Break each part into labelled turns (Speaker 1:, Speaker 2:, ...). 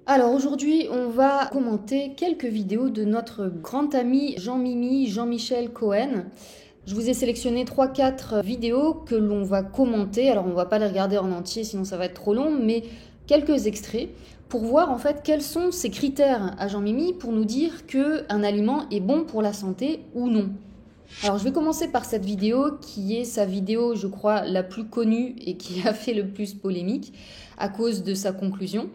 Speaker 1: Alors aujourd'hui, on va commenter quelques vidéos de notre grand ami Jean-Mimi, Jean-Michel Cohen. Je vous ai sélectionné 3-4 vidéos que l'on va commenter. Alors on va pas les regarder en entier, sinon ça va être trop long, mais quelques extraits pour voir en fait quels sont ces critères à Jean-Mimi pour nous dire qu'un aliment est bon pour la santé ou non. Alors je vais commencer par cette vidéo qui est sa vidéo, je crois, la plus connue et qui a fait le plus polémique à cause de sa conclusion.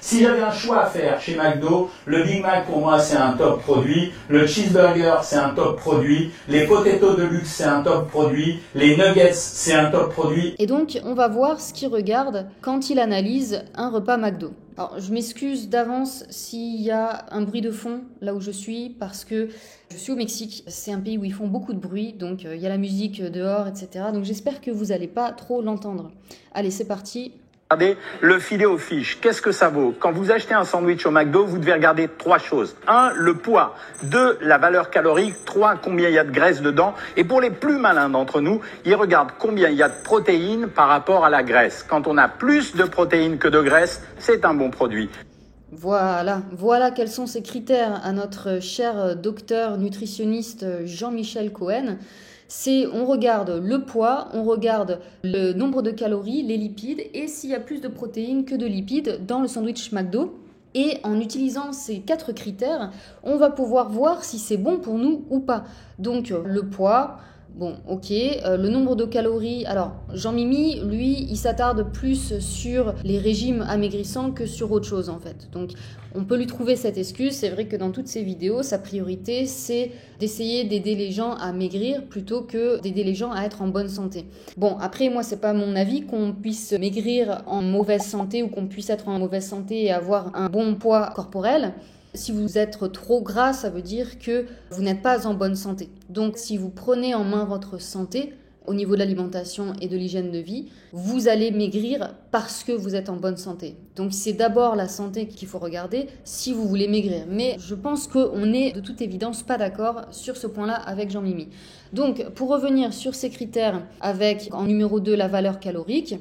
Speaker 2: Si j'avais un choix à faire chez McDo, le Big Mac pour moi c'est un top produit, le cheeseburger c'est un top produit, les potatoes de luxe c'est un top produit, les nuggets c'est un top produit.
Speaker 1: Et donc on va voir ce qu'il regarde quand il analyse un repas McDo. Alors je m'excuse d'avance s'il y a un bruit de fond là où je suis parce que je suis au Mexique, c'est un pays où ils font beaucoup de bruit, donc il y a la musique dehors, etc. Donc j'espère que vous n'allez pas trop l'entendre. Allez, c'est parti.
Speaker 2: Regardez le filet aux fiches, qu'est-ce que ça vaut? Quand vous achetez un sandwich au McDo, vous devez regarder 3 choses. 1, le poids. 2, la valeur calorique. 3, combien il y a de graisse dedans. Et pour les plus malins d'entre nous, ils regardent combien il y a de protéines par rapport à la graisse. Quand on a plus de protéines que de graisse, c'est un bon produit.
Speaker 1: Voilà quels sont ces critères à notre cher docteur nutritionniste Jean-Michel Cohen. On regarde le poids, on regarde le nombre de calories, les lipides et s'il y a plus de protéines que de lipides dans le sandwich McDo. Et en utilisant ces 4 critères, on va pouvoir voir si c'est bon pour nous ou pas. Donc le poids, bon ok, le nombre de calories. Alors Jean-Mimi, lui, il s'attarde plus sur les régimes amaigrissants que sur autre chose en fait. Donc on peut lui trouver cette excuse. C'est vrai que dans toutes ses vidéos, sa priorité c'est d'essayer d'aider les gens à maigrir plutôt que d'aider les gens à être en bonne santé. Bon, après moi c'est pas mon avis qu'on puisse maigrir en mauvaise santé ou qu'on puisse être en mauvaise santé et avoir un bon poids corporel. Si vous êtes trop gras, ça veut dire que vous n'êtes pas en bonne santé. Donc si vous prenez en main votre santé au niveau de l'alimentation et de l'hygiène de vie, vous allez maigrir parce que vous êtes en bonne santé. Donc c'est d'abord la santé qu'il faut regarder si vous voulez maigrir. Mais je pense qu'on n'est de toute évidence pas d'accord sur ce point-là avec Jean-Mimi. Donc pour revenir sur ces critères avec en numéro 2 la valeur calorique,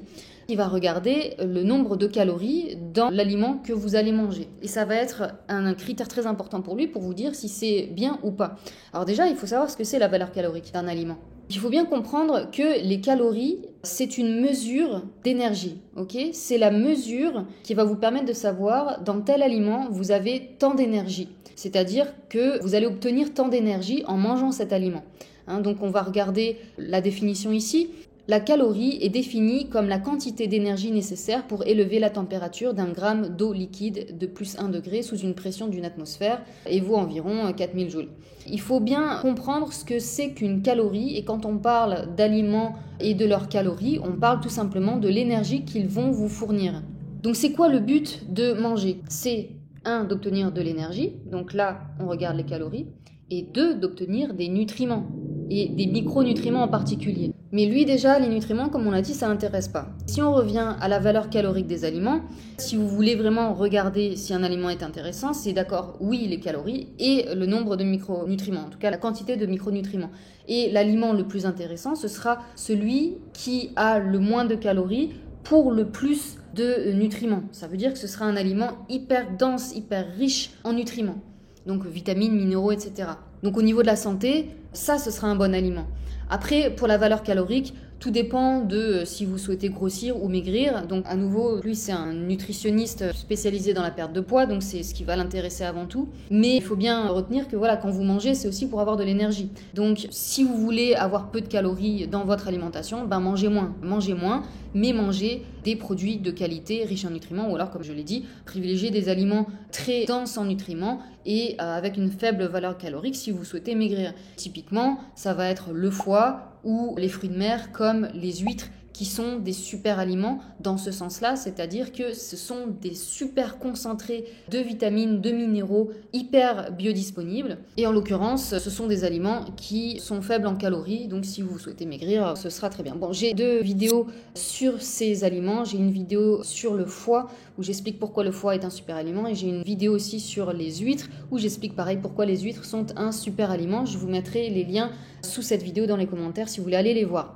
Speaker 1: il va regarder le nombre de calories dans l'aliment que vous allez manger. Et ça va être un critère très important pour lui pour vous dire si c'est bien ou pas. Alors déjà, il faut savoir ce que c'est la valeur calorique d'un aliment. Il faut bien comprendre que les calories, c'est une mesure d'énergie, ok? C'est la mesure qui va vous permettre de savoir dans tel aliment vous avez tant d'énergie. C'est-à-dire que vous allez obtenir tant d'énergie en mangeant cet aliment. Donc on va regarder la définition ici. La calorie est définie comme la quantité d'énergie nécessaire pour élever la température d'un gramme d'eau liquide de plus 1 degré sous une pression d'une atmosphère et vaut environ 4000 joules. Il faut bien comprendre ce que c'est qu'une calorie et quand on parle d'aliments et de leurs calories, on parle tout simplement de l'énergie qu'ils vont vous fournir. Donc c'est quoi le but de manger? C'est 1, d'obtenir de l'énergie, donc là on regarde les calories, et 2, d'obtenir des nutriments et des micronutriments en particulier. Mais lui déjà, les nutriments, comme on l'a dit, ça n'intéresse pas. Si on revient à la valeur calorique des aliments, si vous voulez vraiment regarder si un aliment est intéressant, c'est d'accord, oui, les calories et le nombre de micronutriments, en tout cas la quantité de micronutriments. Et l'aliment le plus intéressant, ce sera celui qui a le moins de calories pour le plus de nutriments. Ça veut dire que ce sera un aliment hyper dense, hyper riche en nutriments. Donc vitamines, minéraux, etc. Donc au niveau de la santé, ça, ce sera un bon aliment. Après, pour la valeur calorique, tout dépend de si vous souhaitez grossir ou maigrir. Donc à nouveau, lui, c'est un nutritionniste spécialisé dans la perte de poids, donc c'est ce qui va l'intéresser avant tout. Mais il faut bien retenir que voilà, quand vous mangez, c'est aussi pour avoir de l'énergie. Donc si vous voulez avoir peu de calories dans votre alimentation, mangez moins, mais mangez des produits de qualité riches en nutriments ou alors, comme je l'ai dit, privilégiez des aliments très denses en nutriments et avec une faible valeur calorique si vous souhaitez maigrir. Typiquement, ça va être le foie ou les fruits de mer comme les huîtres qui sont des super aliments dans ce sens-là, c'est-à-dire que ce sont des super concentrés de vitamines, de minéraux hyper biodisponibles. Et en l'occurrence, ce sont des aliments qui sont faibles en calories, donc si vous souhaitez maigrir, ce sera très bien. Bon, j'ai 2 vidéos sur ces aliments. J'ai une vidéo sur le foie où j'explique pourquoi le foie est un super aliment et j'ai une vidéo aussi sur les huîtres où j'explique pareil pourquoi les huîtres sont un super aliment. Je vous mettrai les liens sous cette vidéo dans les commentaires si vous voulez aller les voir.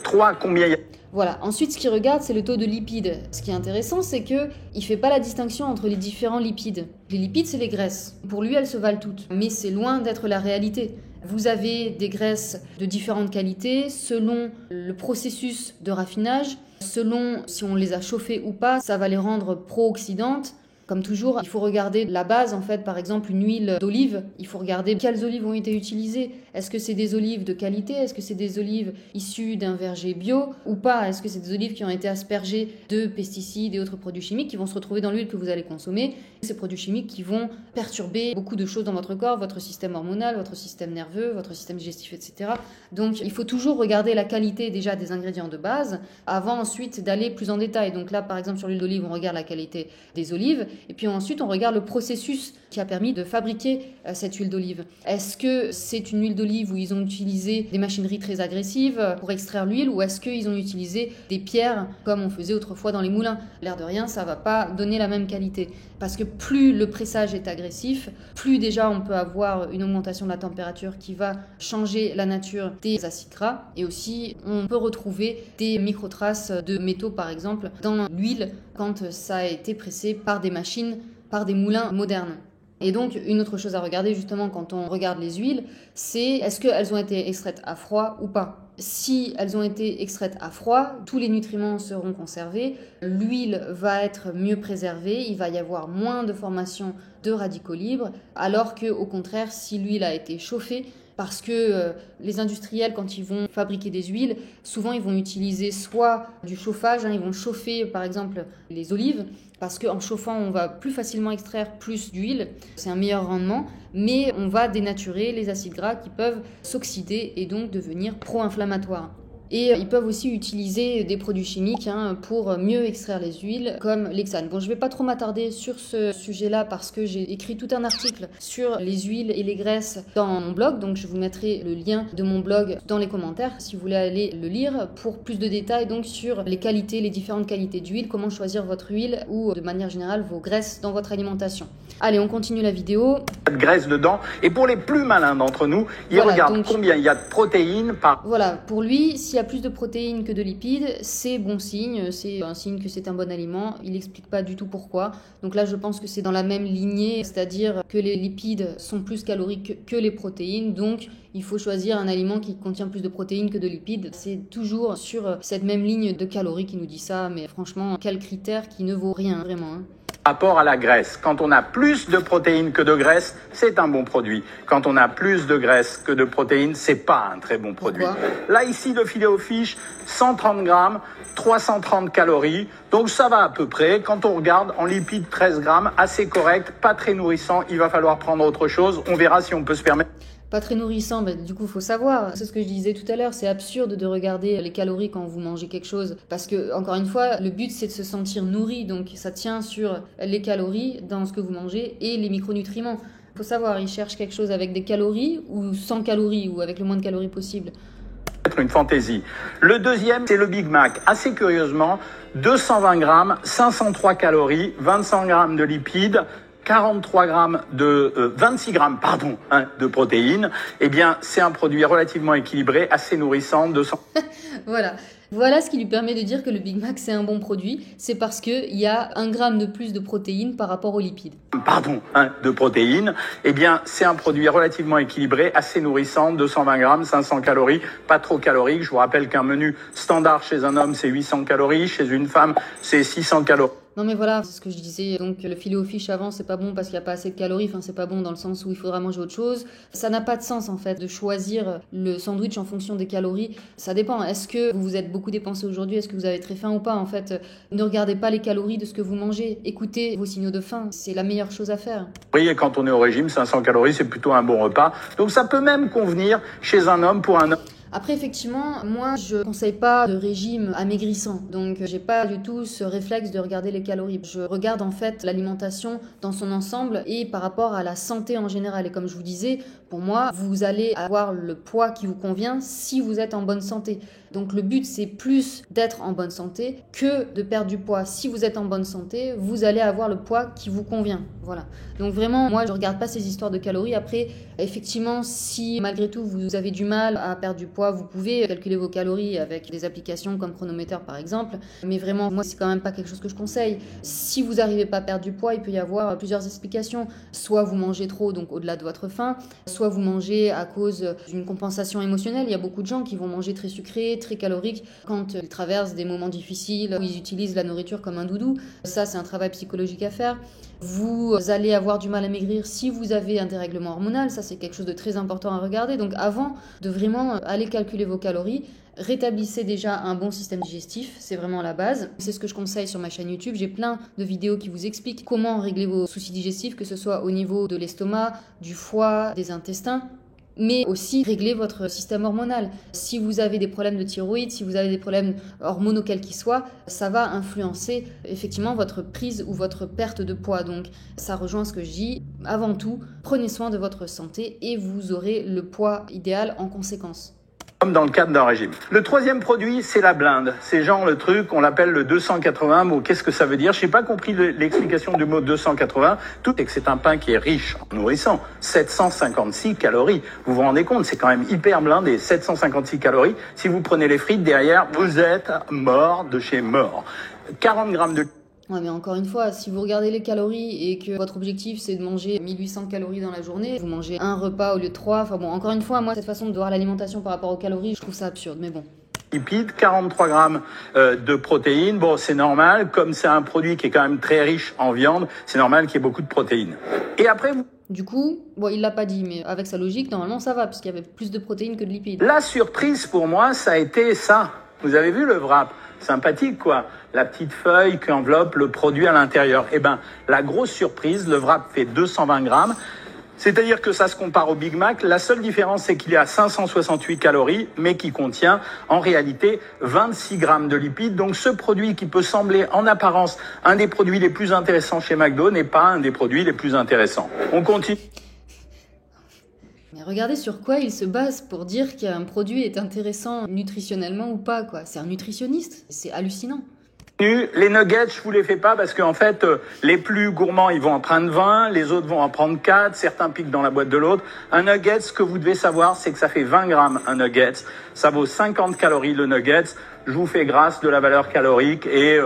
Speaker 2: 3, combien il y a
Speaker 1: Voilà. Ensuite, ce qu'il regarde, c'est le taux de lipides. Ce qui est intéressant, c'est qu'il ne fait pas la distinction entre les différents lipides. Les lipides, c'est les graisses. Pour lui, elles se valent toutes. Mais c'est loin d'être la réalité. Vous avez des graisses de différentes qualités selon le processus de raffinage, selon si on les a chauffées ou pas, ça va les rendre pro-oxydantes. Comme toujours, il faut regarder la base, en fait, par exemple une huile d'olive, il faut regarder quelles olives ont été utilisées. Est-ce que c'est des olives de qualité? Est-ce que c'est des olives issues d'un verger bio ou pas? Est-ce que c'est des olives qui ont été aspergées de pesticides et autres produits chimiques qui vont se retrouver dans l'huile que vous allez consommer? Ces produits chimiques qui vont perturber beaucoup de choses dans votre corps, votre système hormonal, votre système nerveux, votre système digestif, etc. Donc il faut toujours regarder la qualité déjà des ingrédients de base avant ensuite d'aller plus en détail. Donc là, par exemple, sur l'huile d'olive, on regarde la qualité des olives. Et puis ensuite, on regarde le processus qui a permis de fabriquer cette huile d'olive. Est-ce que c'est une huile d'olive où ils ont utilisé des machineries très agressives pour extraire l'huile ou est-ce qu'ils ont utilisé des pierres comme on faisait autrefois dans les moulins? L'air de rien, ça ne va pas donner la même qualité. Parce que plus le pressage est agressif, plus déjà on peut avoir une augmentation de la température qui va changer la nature des acides gras. Et aussi, on peut retrouver des microtraces de métaux, par exemple, dans l'huile quand ça a été pressé par des machines, par des moulins modernes. Et donc, une autre chose à regarder justement quand on regarde les huiles, c'est est-ce qu'elles ont été extraites à froid ou pas? Si elles ont été extraites à froid, tous les nutriments seront conservés, l'huile va être mieux préservée, il va y avoir moins de formation de radicaux libres, alors qu'au contraire, si l'huile a été chauffée, parce que les industriels, quand ils vont fabriquer des huiles, souvent ils vont utiliser soit du chauffage, ils vont chauffer par exemple les olives, parce qu'en chauffant, on va plus facilement extraire plus d'huile, c'est un meilleur rendement, mais on va dénaturer les acides gras qui peuvent s'oxyder et donc devenir pro-inflammatoires. Et ils peuvent aussi utiliser des produits chimiques pour mieux extraire les huiles, comme l'hexane. Bon, je ne vais pas trop m'attarder sur ce sujet-là parce que j'ai écrit tout un article sur les huiles et les graisses dans mon blog. Donc, je vous mettrai le lien de mon blog dans les commentaires si vous voulez aller le lire pour plus de détails donc, sur les qualités, les différentes qualités d'huile, comment choisir votre huile ou de manière générale vos graisses dans votre alimentation. Allez, on continue la vidéo.
Speaker 2: De graisse dedans. Et pour les plus malins d'entre nous, ils regardent combien il y a de protéines par...
Speaker 1: Voilà, pour lui, s'il y a plus de protéines que de lipides, c'est bon signe, c'est un signe que c'est un bon aliment. Il n'explique pas du tout pourquoi. Donc là, je pense que c'est dans la même lignée, c'est-à-dire que les lipides sont plus caloriques que les protéines. Donc, il faut choisir un aliment qui contient plus de protéines que de lipides. C'est toujours sur cette même ligne de calories qui nous dit ça. Mais franchement, quel critère qui ne vaut rien, vraiment.
Speaker 2: Rapport à la graisse. Quand on a plus de protéines que de graisse, c'est un bon produit. Quand on a plus de graisse que de protéines, c'est pas un très bon produit. Là, ici, le filet aux fiches, 130 grammes, 330 calories. Donc, ça va à peu près. Quand on regarde en lipides, 13 grammes, assez correct, pas très nourrissant. Il va falloir prendre autre chose. On verra si on peut se permettre.
Speaker 1: Pas très nourrissant, mais du coup, il faut savoir. C'est ce que je disais tout à l'heure, c'est absurde de regarder les calories quand vous mangez quelque chose. Parce que, encore une fois, le but, c'est de se sentir nourri. Donc, ça tient sur les calories dans ce que vous mangez et les micronutriments. Il faut savoir, ils cherchent quelque chose avec des calories ou sans calories ou avec le moins de calories possible.
Speaker 2: Une fantaisie. Le deuxième, c'est le Big Mac. Assez curieusement, 220 grammes, 503 calories, 25 grammes de lipides, 43 grammes de 26 grammes de protéines. Eh bien, c'est un produit relativement équilibré, assez nourrissant, 200.
Speaker 1: Voilà ce qui lui permet de dire que le Big Mac c'est un bon produit, c'est parce qu'il y a 1 gramme de plus de protéines par rapport aux lipides.
Speaker 2: De protéines. Eh bien, c'est un produit relativement équilibré, assez nourrissant, 220 grammes, 500 calories, pas trop calorique. Je vous rappelle qu'un menu standard chez un homme, c'est 800 calories, chez une femme, c'est 600 calories.
Speaker 1: Non mais voilà, c'est ce que je disais, donc le filet aux fiches avant c'est pas bon parce qu'il n'y a pas assez de calories, c'est pas bon dans le sens où il faudra manger autre chose. Ça n'a pas de sens en fait de choisir le sandwich en fonction des calories, ça dépend. Est-ce que vous vous êtes beaucoup dépensé aujourd'hui, est-ce que vous avez très faim ou pas en fait? Ne regardez pas les calories de ce que vous mangez, écoutez vos signaux de faim, c'est la meilleure chose à faire.
Speaker 2: Oui, et quand on est au régime, 500 calories c'est plutôt un bon repas, donc ça peut même convenir chez un homme pour un homme.
Speaker 1: Après, effectivement, moi, je conseille pas de régime amaigrissant. Donc, j'ai pas du tout ce réflexe de regarder les calories. Je regarde en fait l'alimentation dans son ensemble et par rapport à la santé en général. Et comme je vous disais, pour moi, vous allez avoir le poids qui vous convient si vous êtes en bonne santé. Donc le but, c'est plus d'être en bonne santé que de perdre du poids. Si vous êtes en bonne santé, vous allez avoir le poids qui vous convient. Voilà. Donc vraiment, moi, je regarde pas ces histoires de calories. Après, effectivement, si malgré tout, vous avez du mal à perdre du poids, vous pouvez calculer vos calories avec des applications comme Chronometer, par exemple. Mais vraiment, moi, c'est quand même pas quelque chose que je conseille. Si vous n'arrivez pas à perdre du poids, il peut y avoir plusieurs explications. Soit vous mangez trop, donc au-delà de votre faim, soit vous mangez à cause d'une compensation émotionnelle. Il y a beaucoup de gens qui vont manger très sucré, très calorique quand ils traversent des moments difficiles où ils utilisent la nourriture comme un doudou. Ça, c'est un travail psychologique à faire. Vous allez avoir du mal à maigrir si vous avez un dérèglement hormonal. Ça, c'est quelque chose de très important à regarder. Donc avant de vraiment aller calculer vos calories, rétablissez déjà un bon système digestif, c'est vraiment la base. C'est ce que je conseille sur ma chaîne YouTube. J'ai plein de vidéos qui vous expliquent comment régler vos soucis digestifs, que ce soit au niveau de l'estomac, du foie, des intestins, mais aussi régler votre système hormonal. Si vous avez des problèmes de thyroïde, si vous avez des problèmes hormonaux quels qu'ils soient, ça va influencer effectivement votre prise ou votre perte de poids. Donc ça rejoint ce que je dis. Avant tout, prenez soin de votre santé et vous aurez le poids idéal en conséquence.
Speaker 2: Comme dans le cadre d'un régime. Le troisième produit, c'est la blinde. C'est genre le truc, on l'appelle le 280. Bon, qu'est-ce que ça veut dire? Je n'ai pas compris l'explication du mot 280. Tout est que c'est un pain qui est riche en nourrissant. 756 calories. Vous vous rendez compte, c'est quand même hyper blindé. 756 calories. Si vous prenez les frites derrière, vous êtes mort de chez mort. 40 grammes de...
Speaker 1: Ouais, mais encore une fois, si vous regardez les calories et que votre objectif c'est de manger 1800 calories dans la journée, vous mangez un repas au lieu de 3. Enfin bon, encore une fois, moi, cette façon de voir l'alimentation par rapport aux calories, je trouve ça absurde, mais bon.
Speaker 2: Lipides, 43 grammes de protéines. Bon, c'est normal. Comme c'est un produit qui est quand même très riche en viande, c'est normal qu'il y ait beaucoup de protéines. Et après, vous...
Speaker 1: Du coup, bon, il l'a pas dit, mais avec sa logique, normalement, ça va, parce qu'il y avait plus de protéines que de lipides.
Speaker 2: La surprise pour moi, ça a été ça. Vous avez vu le wrap? Sympathique, quoi. La petite feuille qui enveloppe le produit à l'intérieur. Eh ben, la grosse surprise, le wrap fait 220 grammes. C'est-à-dire que ça se compare au Big Mac. La seule différence, c'est qu'il est à 568 calories, mais qui contient en réalité 26 grammes de lipides. Donc ce produit qui peut sembler en apparence un des produits les plus intéressants chez McDo n'est pas un des produits les plus intéressants. On continue.
Speaker 1: Mais regardez sur quoi il se base pour dire qu'un produit est intéressant nutritionnellement ou pas, quoi. C'est un nutritionniste, c'est hallucinant.
Speaker 2: Les nuggets, je vous les fais pas parce qu'en fait, les plus gourmands, ils vont en prendre 20, les autres vont en prendre 4, certains piquent dans la boîte de l'autre. Un nugget, ce que vous devez savoir, c'est que ça fait 20 grammes un nugget. Ça vaut 50 calories le nugget. Je vous fais grâce de la valeur calorique et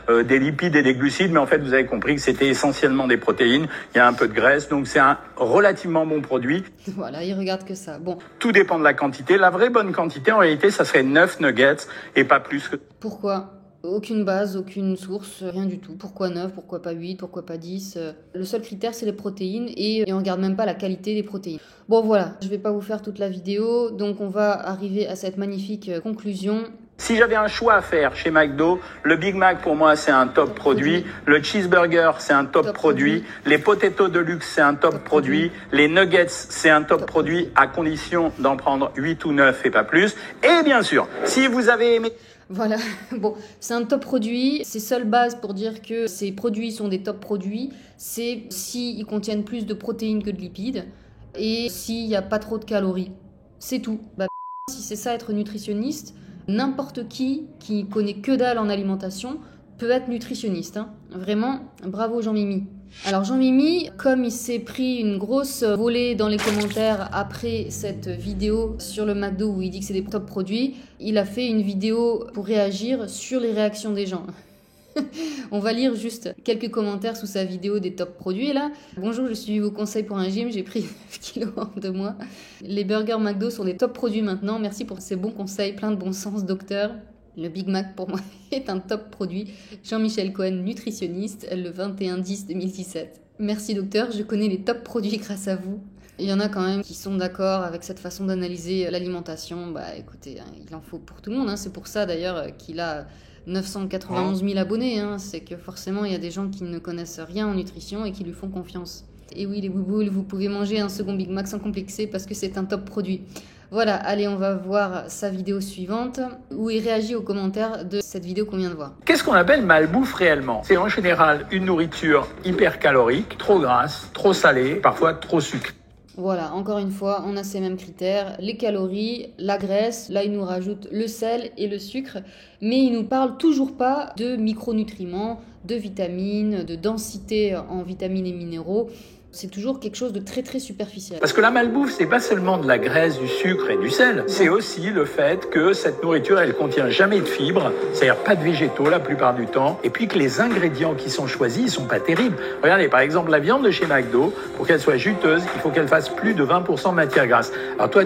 Speaker 2: des lipides et des glucides, mais en fait, vous avez compris que c'était essentiellement des protéines. Il y a un peu de graisse, donc c'est un relativement bon produit.
Speaker 1: Voilà, il regarde que ça. Bon.
Speaker 2: Tout dépend de la quantité. La vraie bonne quantité, en réalité, ça serait 9 nuggets et pas plus que...
Speaker 1: Pourquoi ? Aucune base, aucune source, rien du tout. Pourquoi 9, pourquoi pas 8, pourquoi pas 10 ? Le seul critère, c'est les protéines et on regarde même pas la qualité des protéines. Bon voilà, je vais pas vous faire toute la vidéo, donc on va arriver à cette magnifique conclusion.
Speaker 2: Si j'avais un choix à faire chez McDo, le Big Mac pour moi c'est un top produit, le cheeseburger c'est un top produit, les potatoes de luxe c'est un top produit, les nuggets c'est un top produit à condition d'en prendre 8 ou 9 et pas plus. Et bien sûr, si vous avez aimé...
Speaker 1: Voilà, bon, c'est un top produit. Ces seules bases pour dire que ces produits sont des top produits, c'est s'ils contiennent plus de protéines que de lipides et s'il n'y a pas trop de calories. C'est tout. Bah, si c'est ça être nutritionniste, n'importe qui connaît que dalle en alimentation peut être nutritionniste. Hein. Vraiment, bravo Jean-Mimi. Alors Jean-Mimi, comme il s'est pris une grosse volée dans les commentaires après cette vidéo sur le McDo où il dit que c'est des top produits, il a fait une vidéo pour réagir sur les réactions des gens. On va lire juste quelques commentaires sous sa vidéo des top produits là. Bonjour, je suis vos conseils pour un gym, j'ai pris 9 kilos en 2 mois. Les burgers McDo sont des top produits maintenant, merci pour ces bons conseils, plein de bon sens docteur. Le Big Mac, pour moi, est un top produit. Jean-Michel Cohen, nutritionniste, le 21-10-2017. Merci docteur, je connais les top produits grâce à vous. Il y en a quand même qui sont d'accord avec cette façon d'analyser l'alimentation. Bah écoutez, hein, il en faut pour tout le monde. Hein. C'est pour ça d'ailleurs qu'il a 991 000 abonnés. Hein. C'est que forcément, il y a des gens qui ne connaissent rien en nutrition et qui lui font confiance. Et oui, les bouboules, vous pouvez manger un second Big Mac sans complexer parce que c'est un top produit. Voilà, allez, on va voir sa vidéo suivante où il réagit aux commentaires de cette vidéo qu'on vient de voir.
Speaker 2: Qu'est-ce qu'on appelle malbouffe réellement? C'est en général une nourriture hyper calorique, trop grasse, trop salée, parfois trop sucrée.
Speaker 1: Voilà, encore une fois, on a ces mêmes critères, les calories, la graisse, là il nous rajoute le sel et le sucre, mais il nous parle toujours pas de micronutriments, de vitamines, de densité en vitamines et minéraux. C'est toujours quelque chose de très très superficiel.
Speaker 2: Parce que la malbouffe, c'est pas seulement de la graisse, du sucre et du sel. C'est aussi le fait que cette nourriture, elle contient jamais de fibres, c'est-à-dire pas de végétaux la plupart du temps, et puis que les ingrédients qui sont choisis, ils sont pas terribles. Regardez, par exemple, la viande de chez McDo, pour qu'elle soit juteuse, il faut qu'elle fasse plus de 20% de matière grasse. Alors toi,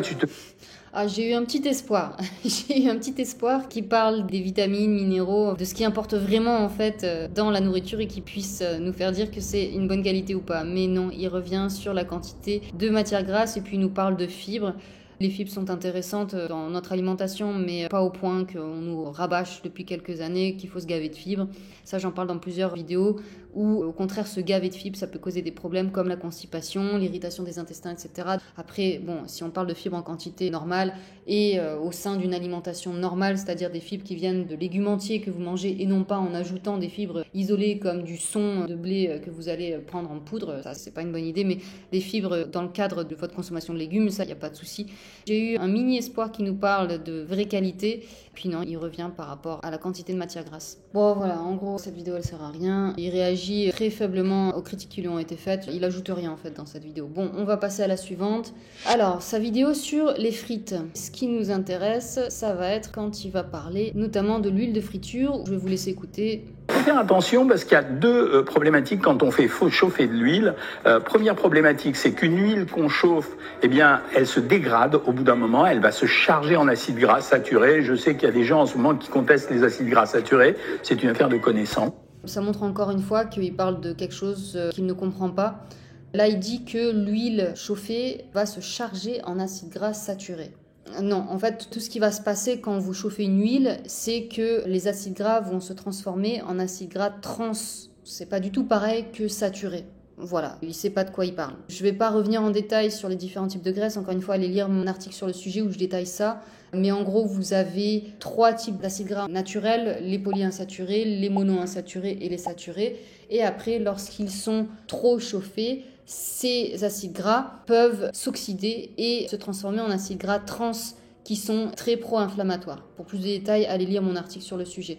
Speaker 1: J'ai eu un petit espoir. J'ai eu un petit espoir qui parle des vitamines, minéraux, de ce qui importe vraiment en fait dans la nourriture et qui puisse nous faire dire que c'est une bonne qualité ou pas. Mais non, il revient sur la quantité de matière grasse et puis il nous parle de fibres. Les fibres sont intéressantes dans notre alimentation, mais pas au point qu'on nous rabâche depuis quelques années qu'il faut se gaver de fibres. Ça, j'en parle dans plusieurs vidéos, où au contraire, se gaver de fibres, ça peut causer des problèmes comme la constipation, l'irritation des intestins, etc. Après, bon, si on parle de fibres en quantité normale et au sein d'une alimentation normale, c'est-à-dire des fibres qui viennent de légumes entiers que vous mangez et non pas en ajoutant des fibres isolées comme du son de blé que vous allez prendre en poudre, ça, c'est pas une bonne idée, mais des fibres dans le cadre de votre consommation de légumes, ça, il n'y a pas de souci. J'ai eu un mini espoir qui nous parle de vraie qualité, puis non, il revient par rapport à la quantité de matière grasse. Bon voilà, en gros, cette vidéo elle sert à rien. Il réagit très faiblement aux critiques qui lui ont été faites. Il ajoute rien en fait dans cette vidéo. Bon, on va passer à la suivante. Alors, sa vidéo sur les frites. Ce qui nous intéresse, ça va être quand il va parler notamment de l'huile de friture. Je vais vous laisser écouter.
Speaker 2: Il faut faire attention parce qu'il y a deux problématiques quand on fait chauffer de l'huile. Première problématique, c'est qu'une huile qu'on chauffe, eh bien, elle se dégrade au bout d'un moment, elle va se charger en acides gras saturés. Je sais qu'il y a des gens en ce moment qui contestent les acides gras saturés. C'est une affaire de connaissance.
Speaker 1: Ça montre encore une fois qu'il parle de quelque chose qu'il ne comprend pas. Là, il dit que l'huile chauffée va se charger en acides gras saturés. Non, en fait, tout ce qui va se passer quand vous chauffez une huile, c'est que les acides gras vont se transformer en acides gras trans. C'est pas du tout pareil que saturé. Voilà, il sait pas de quoi il parle. Je vais pas revenir en détail sur les différents types de graisses. Encore une fois, allez lire mon article sur le sujet où je détaille ça. Mais en gros, vous avez 3 types d'acides gras naturels, les polyinsaturés, les monoinsaturés et les saturés. Et après, lorsqu'ils sont trop chauffés, ces acides gras peuvent s'oxyder et se transformer en acides gras trans qui sont très pro-inflammatoires. Pour plus de détails, allez lire mon article sur le sujet.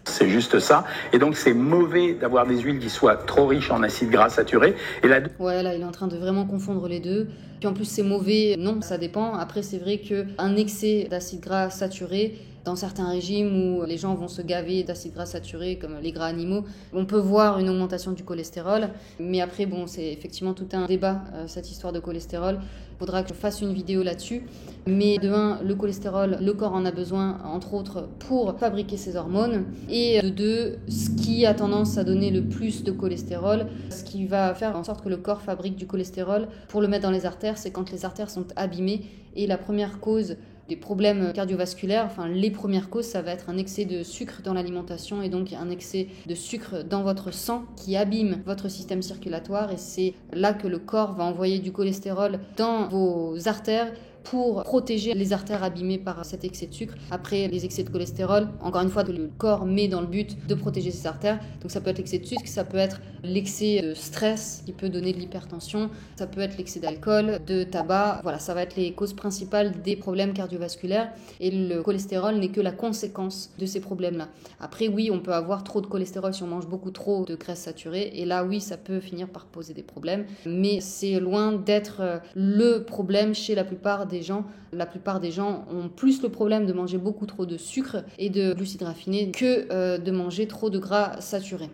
Speaker 2: C'est juste ça. Et donc, c'est mauvais d'avoir des huiles qui soient trop riches en acides gras saturés. Et là...
Speaker 1: Ouais, là, il est en train de vraiment confondre les deux. Puis en plus, c'est mauvais. Non, ça dépend. Après, c'est vrai qu'un excès d'acides gras saturés, dans certains régimes où les gens vont se gaver d'acides gras saturés, comme les gras animaux, on peut voir une augmentation du cholestérol. Mais après, bon, c'est effectivement tout un débat, cette histoire de cholestérol. Il faudra que je fasse une vidéo là-dessus. Mais de 1, le cholestérol, le corps en a besoin, entre autres, pour fabriquer ses hormones. Et de 2, ce qui a tendance à donner le plus de cholestérol, ce qui va faire en sorte que le corps fabrique du cholestérol pour le mettre dans les artères, c'est quand les artères sont abîmées. Et la première cause des problèmes cardiovasculaires, enfin les premières causes, ça va être un excès de sucre dans l'alimentation et donc un excès de sucre dans votre sang qui abîme votre système circulatoire et c'est là que le corps va envoyer du cholestérol dans vos artères pour protéger les artères abîmées par cet excès de sucre. Après, les excès de cholestérol, encore une fois, le corps met dans le but de protéger ses artères. Donc ça peut être l'excès de sucre, ça peut être l'excès de stress qui peut donner de l'hypertension, ça peut être l'excès d'alcool, de tabac. Voilà, ça va être les causes principales des problèmes cardiovasculaires et le cholestérol n'est que la conséquence de ces problèmes-là. Après, oui, on peut avoir trop de cholestérol si on mange beaucoup trop de graisses saturées et là, oui, ça peut finir par poser des problèmes, mais c'est loin d'être le problème chez la plupart des gens. La plupart des gens ont plus le problème de manger beaucoup trop de sucre et de glucides raffinés que de manger trop de gras saturés.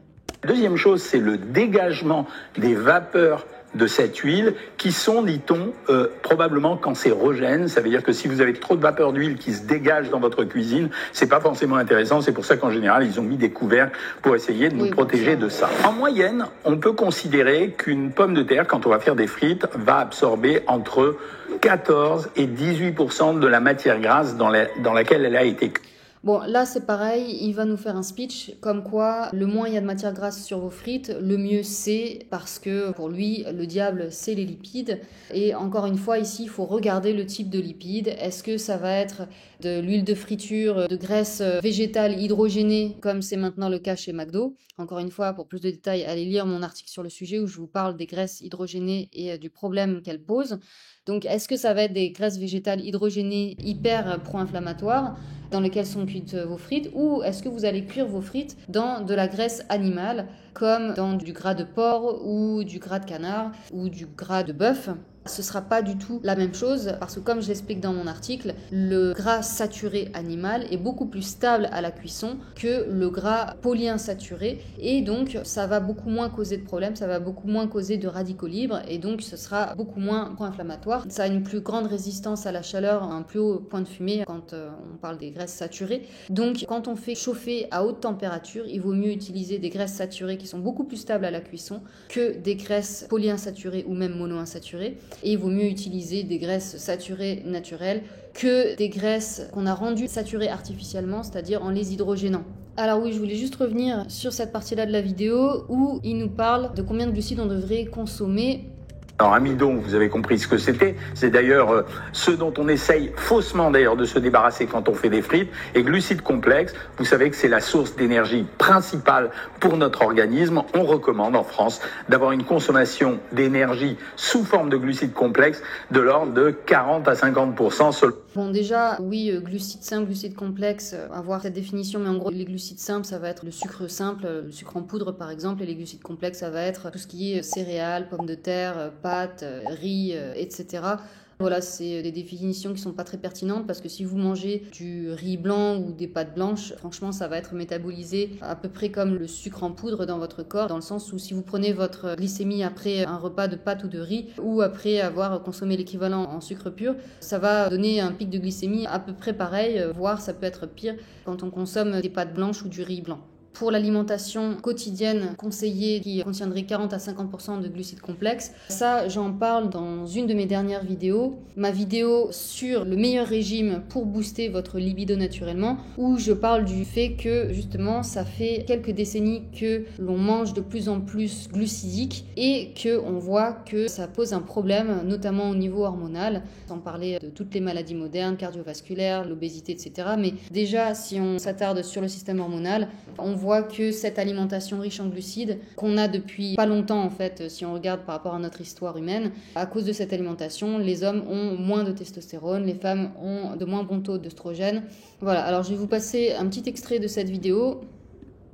Speaker 2: Deuxième chose, c'est le dégagement des vapeurs de cette huile qui sont, dit-on, probablement cancérogènes. Ça veut dire que si vous avez trop de vapeur d'huile qui se dégage dans votre cuisine, c'est pas forcément intéressant. C'est pour ça qu'en général, ils ont mis des couvercles pour essayer de nous protéger de ça. En moyenne, on peut considérer qu'une pomme de terre, quand on va faire des frites, va absorber entre 14 et 18% de la matière grasse dans laquelle elle a été cuite.
Speaker 1: Bon, là c'est pareil, il va nous faire un speech comme quoi le moins il y a de matière grasse sur vos frites, le mieux c'est, parce que pour lui, le diable c'est les lipides. Et encore une fois, ici il faut regarder le type de lipides. Est-ce que ça va être de l'huile de friture, de graisse végétale hydrogénée, comme c'est maintenant le cas chez McDo? Encore une fois, pour plus de détails, allez lire mon article sur le sujet où je vous parle des graisses hydrogénées et du problème qu'elles posent. Donc, est-ce que ça va être des graisses végétales hydrogénées hyper pro-inflammatoires dans lesquelles sont cuites vos frites, ou est-ce que vous allez cuire vos frites dans de la graisse animale, comme dans du gras de porc ou du gras de canard ou du gras de bœuf? Ce ne sera pas du tout la même chose parce que, comme je l'explique dans mon article, le gras saturé animal est beaucoup plus stable à la cuisson que le gras polyinsaturé, et donc ça va beaucoup moins causer de problèmes, ça va beaucoup moins causer de radicaux libres, et donc ce sera beaucoup moins pro-inflammatoire. Ça a une plus grande résistance à la chaleur, un plus haut point de fumée quand on parle des graisses saturées. Donc quand on fait chauffer à haute température, il vaut mieux utiliser des graisses saturées qui sont beaucoup plus stables à la cuisson que des graisses polyinsaturées ou même monoinsaturées. Et il vaut mieux utiliser des graisses saturées naturelles que des graisses qu'on a rendues saturées artificiellement, c'est-à-dire en les hydrogénant. Alors oui, je voulais juste revenir sur cette partie-là de la vidéo où il nous parle de combien de glucides on devrait consommer.
Speaker 2: Alors amidon, vous avez compris ce que c'était. C'est d'ailleurs ce dont on essaye faussement d'ailleurs de se débarrasser quand on fait des frites. Et glucides complexes, vous savez que c'est la source d'énergie principale pour notre organisme. On recommande en France d'avoir une consommation d'énergie sous forme de glucides complexes de l'ordre de 40 à 50% seulement.
Speaker 1: Bon, déjà, oui, glucides simples, glucides complexes, avoir cette définition, mais en gros, les glucides simples, ça va être le sucre simple, le sucre en poudre par exemple, et les glucides complexes, ça va être tout ce qui est céréales, pommes de terre, pâtes, riz, etc. Voilà, c'est des définitions qui sont pas très pertinentes parce que si vous mangez du riz blanc ou des pâtes blanches, franchement, ça va être métabolisé à peu près comme le sucre en poudre dans votre corps, dans le sens où si vous prenez votre glycémie après un repas de pâtes ou de riz ou après avoir consommé l'équivalent en sucre pur, ça va donner un pic de glycémie à peu près pareil, voire ça peut être pire quand on consomme des pâtes blanches ou du riz blanc. Pour l'alimentation quotidienne conseillée qui contiendrait 40 à 50% de glucides complexes, ça j'en parle dans une de mes dernières vidéos, ma vidéo sur le meilleur régime pour booster votre libido naturellement, où je parle du fait que justement ça fait quelques décennies que l'on mange de plus en plus glucidique et qu'on voit que ça pose un problème, notamment au niveau hormonal, sans parler de toutes les maladies modernes, cardiovasculaires, l'obésité, etc. Mais déjà, si on s'attarde sur le système hormonal, on voit que cette alimentation riche en glucides, qu'on a depuis pas longtemps en fait, si on regarde par rapport à notre histoire humaine, à cause de cette alimentation, les hommes ont moins de testostérone, les femmes ont de moins bons taux d'œstrogène. Voilà, alors je vais vous passer un petit extrait de cette vidéo.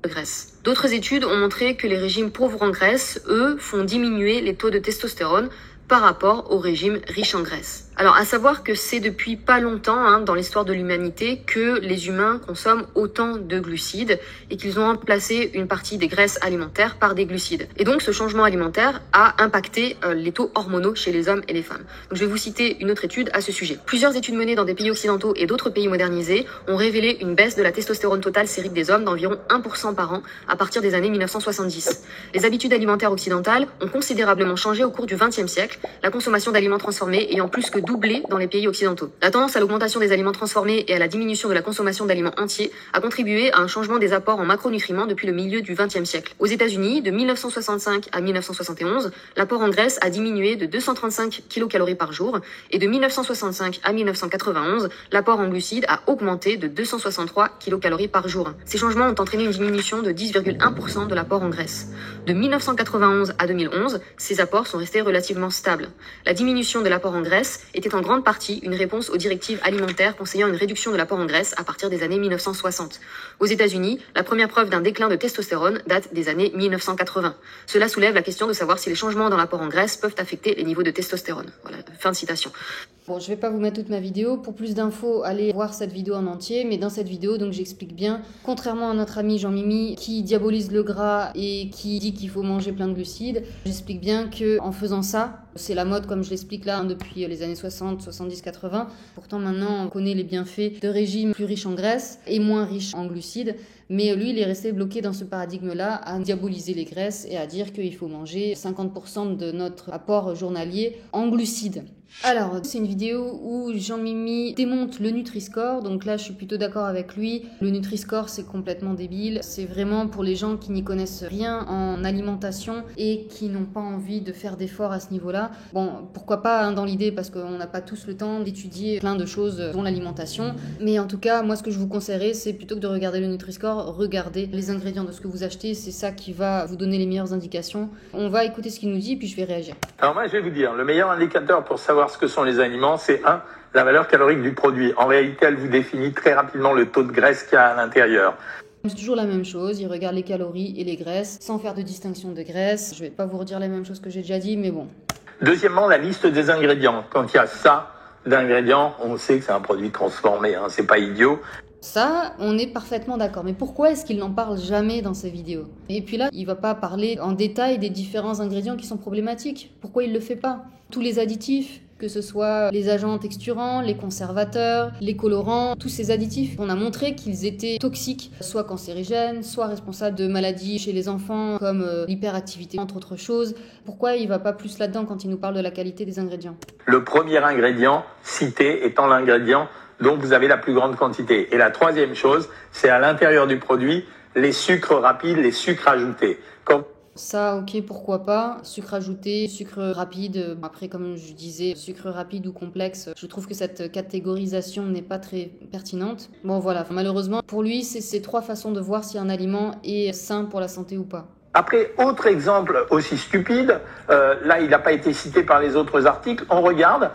Speaker 3: Graisse. D'autres études ont montré que les régimes pauvres en graisse, eux, font diminuer les taux de testostérone par rapport aux régimes riches en graisse. Alors, à savoir que c'est depuis pas longtemps, dans l'histoire de l'humanité, que les humains consomment autant de glucides et qu'ils ont remplacé une partie des graisses alimentaires par des glucides. Et donc, ce changement alimentaire a impacté les taux hormonaux chez les hommes et les femmes. Donc, je vais vous citer une autre étude à ce sujet. Plusieurs études menées dans des pays occidentaux et d'autres pays modernisés ont révélé une baisse de la testostérone totale sérique des hommes d'environ 1% par an à partir des années 1970. Les habitudes alimentaires occidentales ont considérablement changé au cours du XXe siècle, la consommation d'aliments transformés ayant plus que doublé dans les pays occidentaux. La tendance à l'augmentation des aliments transformés et à la diminution de la consommation d'aliments entiers a contribué à un changement des apports en macronutriments depuis le milieu du XXe siècle. Aux États-Unis, de 1965 à 1971, l'apport en graisse a diminué de 235 kcal par jour et de 1965 à 1991, l'apport en glucides a augmenté de 263 kcal par jour. Ces changements ont entraîné une diminution de 10,1% de l'apport en graisse. De 1991 à 2011, ces apports sont restés relativement stables. La diminution de l'apport en graisse était en grande partie une réponse aux directives alimentaires conseillant une réduction de l'apport en graisse à partir des années 1960. Aux États-Unis, la première preuve d'un déclin de testostérone date des années 1980. Cela soulève la question de savoir si les changements dans l'apport en graisse peuvent affecter les niveaux de testostérone. Voilà, fin de citation.
Speaker 1: Bon, je vais pas vous mettre toute ma vidéo. Pour plus d'infos, allez voir cette vidéo en entier. Mais dans cette vidéo, donc, j'explique bien, contrairement à notre ami Jean-Mimi qui diabolise le gras et qui dit qu'il faut manger plein de glucides, j'explique bien que en faisant ça, c'est la mode comme je l'explique là depuis les années 60, 70, 80. Pourtant maintenant, on connaît les bienfaits de régimes plus riches en graisse et moins riches en glucides. Mais lui, il est resté bloqué dans ce paradigme-là, à diaboliser les graisses et à dire qu'il faut manger 50% de notre apport journalier en glucides. Alors, c'est une vidéo où Jean-Mimi démonte le Nutri-Score, donc là je suis plutôt d'accord avec lui. Le Nutri-Score c'est complètement débile, c'est vraiment pour les gens qui n'y connaissent rien en alimentation et qui n'ont pas envie de faire d'efforts à ce niveau-là. Bon, pourquoi pas dans l'idée, parce qu'on n'a pas tous le temps d'étudier plein de choses dont l'alimentation, mais en tout cas, moi ce que je vous conseillerais, c'est plutôt que de regarder le Nutri-Score, regardez les ingrédients de ce que vous achetez, c'est ça qui va vous donner les meilleures indications. On va écouter ce qu'il nous dit, puis je vais réagir.
Speaker 2: Alors moi je vais vous dire, le meilleur indicateur pour savoir ce que sont les aliments, c'est la valeur calorique du produit. En réalité, elle vous définit très rapidement le taux de graisse qu'il y a à l'intérieur.
Speaker 1: C'est toujours la même chose, il regarde les calories et les graisses, sans faire de distinction de graisse. Je vais pas vous redire les mêmes choses que j'ai déjà dit, mais bon.
Speaker 2: Deuxièmement, la liste des ingrédients. Quand il y a ça d'ingrédients, on sait que c'est un produit transformé, c'est pas idiot.
Speaker 1: Ça, on est parfaitement d'accord. Mais pourquoi est-ce qu'il n'en parle jamais dans ses vidéos? Et puis là, il va pas parler en détail des différents ingrédients qui sont problématiques. Pourquoi il le fait pas? Tous les additifs, que ce soit les agents texturants, les conservateurs, les colorants, tous ces additifs, on a montré qu'ils étaient toxiques, soit cancérigènes, soit responsables de maladies chez les enfants, comme l'hyperactivité, entre autres choses. Pourquoi il va pas plus là-dedans quand il nous parle de la qualité des ingrédients?
Speaker 2: Le premier ingrédient cité étant l'ingrédient dont vous avez la plus grande quantité. Et la troisième chose, c'est à l'intérieur du produit, les sucres rapides, les sucres ajoutés.
Speaker 1: Ça, ok, pourquoi pas. Sucre ajouté, sucre rapide. Après, comme je disais, sucre rapide ou complexe, je trouve que cette catégorisation n'est pas très pertinente. Bon, voilà. Malheureusement, pour lui, c'est ces trois façons de voir si un aliment est sain pour la santé ou pas.
Speaker 2: Après, autre exemple aussi stupide, là, il n'a pas été cité par les autres articles, on regarde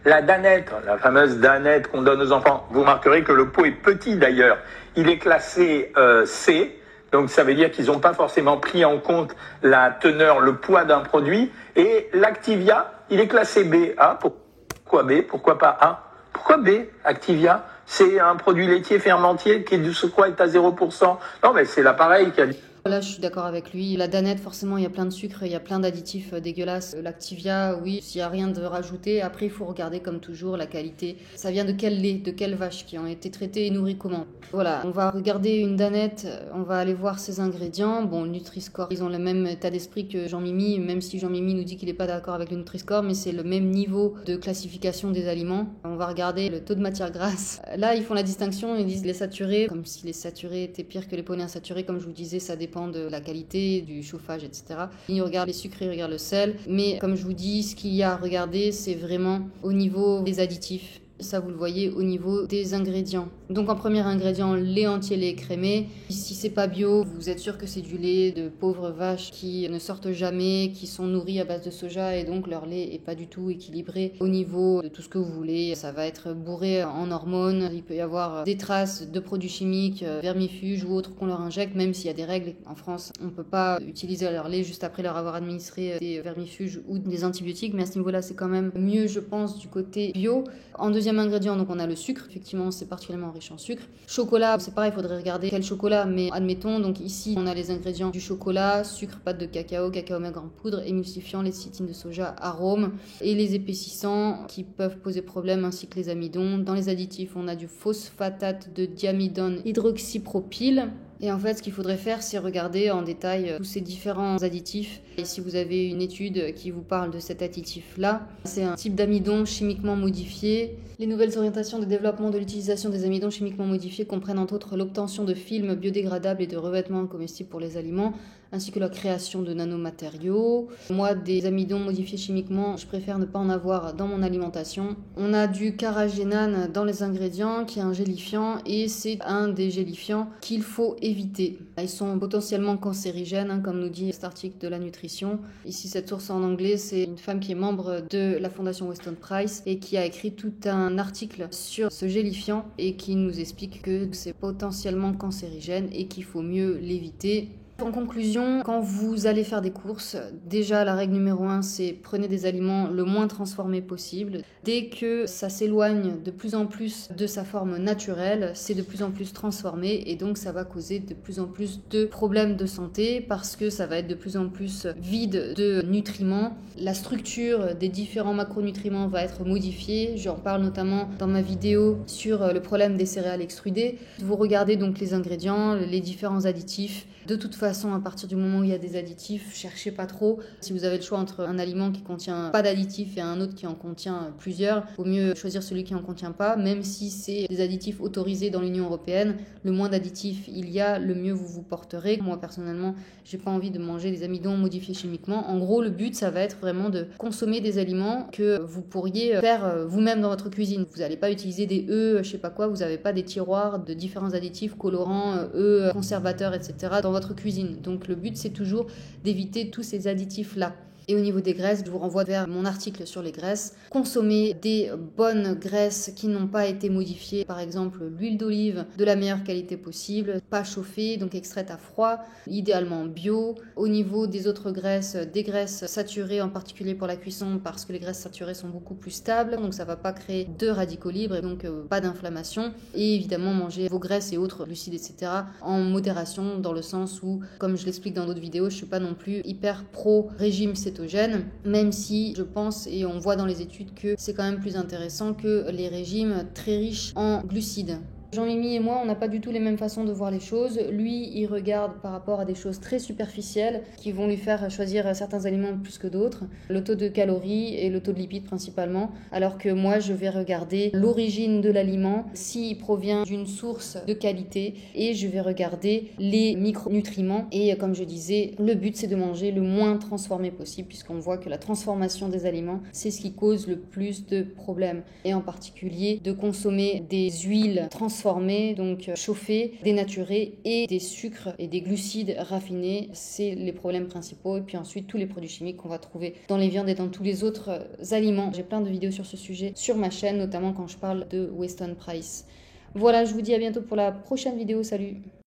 Speaker 2: la danette, la fameuse danette qu'on donne aux enfants. Vous remarquerez que le pot est petit d'ailleurs. Il est classé C. Donc ça veut dire qu'ils n'ont pas forcément pris en compte la teneur, le poids d'un produit. Et l'Activia, il est classé B. Ah, pourquoi B? Pourquoi pas A? Pourquoi B, Activia? C'est un produit laitier fermentier qui est du sucre est à 0%. Non, mais c'est l'appareil qui a...
Speaker 1: Là, je suis d'accord avec lui. La danette, forcément, il y a plein de sucre, il y a plein d'additifs dégueulasses. L'Activia, oui, s'il n'y a rien de rajouté. Après, il faut regarder, comme toujours, la qualité. Ça vient de quel lait, de quelle vache qui ont été traitées et nourries comment. Voilà, on va regarder une danette, on va aller voir ses ingrédients. Bon, le Nutri-Score, ils ont le même état d'esprit que Jean-Mimi, même si Jean-Mimi nous dit qu'il n'est pas d'accord avec le Nutri-Score, mais c'est le même niveau de classification des aliments. On va regarder le taux de matière grasse. Là, ils font la distinction, ils disent les saturés, comme si les saturés étaient pires que les polyinsaturés. Comme je vous disais, ça dépend de la qualité, du chauffage, etc. Ils regardent les sucres, ils regardent le sel. Mais comme je vous dis, ce qu'il y a à regarder, c'est vraiment au niveau des additifs. Ça, vous le voyez au niveau des ingrédients. Donc en premier ingrédient, lait entier, lait écrémé. Si c'est pas bio, vous êtes sûr que c'est du lait de pauvres vaches qui ne sortent jamais, qui sont nourries à base de soja et donc leur lait est pas du tout équilibré au niveau de tout ce que vous voulez. Ça va être bourré en hormones. Il peut y avoir des traces de produits chimiques, vermifuges ou autres qu'on leur injecte, même s'il y a des règles. En France, on peut pas utiliser leur lait juste après leur avoir administré des vermifuges ou des antibiotiques, mais à ce niveau-là, c'est quand même mieux, je pense, du côté bio. En deuxième ingrédient, donc on a le sucre. Effectivement, c'est particulièrement riche en sucre. Chocolat, c'est pareil, il faudrait regarder quel chocolat, mais admettons, donc ici, on a les ingrédients du chocolat, sucre, pâte de cacao, cacao maigre en poudre, émulsifiant, lécithine de soja, arômes et les épaississants qui peuvent poser problème, ainsi que les amidons. Dans les additifs, on a du phosphatate de diamidone hydroxypropyle. Et en fait, ce qu'il faudrait faire, c'est regarder en détail tous ces différents additifs. Et si vous avez une étude qui vous parle de cet additif-là, c'est un type d'amidon chimiquement modifié. Les nouvelles orientations de développement de l'utilisation des amidons chimiquement modifiés comprennent entre autres l'obtention de films biodégradables et de revêtements comestibles pour les aliments, ainsi que la création de nanomatériaux. Moi, des amidons modifiés chimiquement, je préfère ne pas en avoir dans mon alimentation. On a du carragénane dans les ingrédients, qui est un gélifiant, et c'est un des gélifiants qu'il faut éviter. Ils sont potentiellement cancérigènes, comme nous dit cet article de la nutrition. Ici, cette source en anglais, c'est une femme qui est membre de la fondation Weston Price et qui a écrit tout un article sur ce gélifiant et qui nous explique que c'est potentiellement cancérigène et qu'il faut mieux l'éviter. En conclusion, quand vous allez faire des courses, déjà la règle numéro 1, c'est prenez des aliments le moins transformés possible. Dès que ça s'éloigne de plus en plus de sa forme naturelle, c'est de plus en plus transformé et donc ça va causer de plus en plus de problèmes de santé parce que ça va être de plus en plus vide de nutriments. La structure des différents macronutriments va être modifiée. J'en parle notamment dans ma vidéo sur le problème des céréales extrudées. Vous regardez donc les ingrédients, les différents additifs. De toute façon, à partir du moment où il y a des additifs, cherchez pas trop. Si vous avez le choix entre un aliment qui contient pas d'additifs et un autre qui en contient plusieurs, il vaut mieux choisir celui qui en contient pas, même si c'est des additifs autorisés dans l'Union européenne. Le moins d'additifs il y a, le mieux vous vous porterez. Moi personnellement, j'ai pas envie de manger des amidons modifiés chimiquement. En gros, le but, ça va être vraiment de consommer des aliments que vous pourriez faire vous-même dans votre cuisine. Vous n'allez pas utiliser des œufs, je sais pas quoi, vous n'avez pas des tiroirs de différents additifs, colorants, œufs, conservateurs, etc. dans votre cuisine. Donc le but, c'est toujours d'éviter tous ces additifs-là. Et au niveau des graisses, je vous renvoie vers mon article sur les graisses. Consommez des bonnes graisses qui n'ont pas été modifiées. Par exemple, l'huile d'olive de la meilleure qualité possible, pas chauffée, donc extraite à froid, idéalement bio. Au niveau des autres graisses, des graisses saturées, en particulier pour la cuisson, parce que les graisses saturées sont beaucoup plus stables, donc ça ne va pas créer de radicaux libres et donc pas d'inflammation. Et évidemment, mangez vos graisses et autres glucides, etc. en modération, dans le sens où, comme je l'explique dans d'autres vidéos, je ne suis pas non plus hyper pro-régime cétogène, même si je pense et on voit dans les études que c'est quand même plus intéressant que les régimes très riches en glucides. Jean-Mimi et moi, on n'a pas du tout les mêmes façons de voir les choses. Lui, il regarde par rapport à des choses très superficielles qui vont lui faire choisir certains aliments plus que d'autres, le taux de calories et le taux de lipides principalement, alors que moi, je vais regarder l'origine de l'aliment, s'il provient d'une source de qualité, et je vais regarder les micronutriments. Et comme je disais, le but, c'est de manger le moins transformé possible, puisqu'on voit que la transformation des aliments, c'est ce qui cause le plus de problèmes, et en particulier de consommer des huiles transformées, donc chauffées, dénaturées, et des sucres et des glucides raffinés, c'est les problèmes principaux. Et puis ensuite tous les produits chimiques qu'on va trouver dans les viandes et dans tous les autres aliments. J'ai plein de vidéos sur ce sujet sur ma chaîne, notamment quand je parle de Weston Price. Voilà, je vous dis à bientôt pour la prochaine vidéo, salut!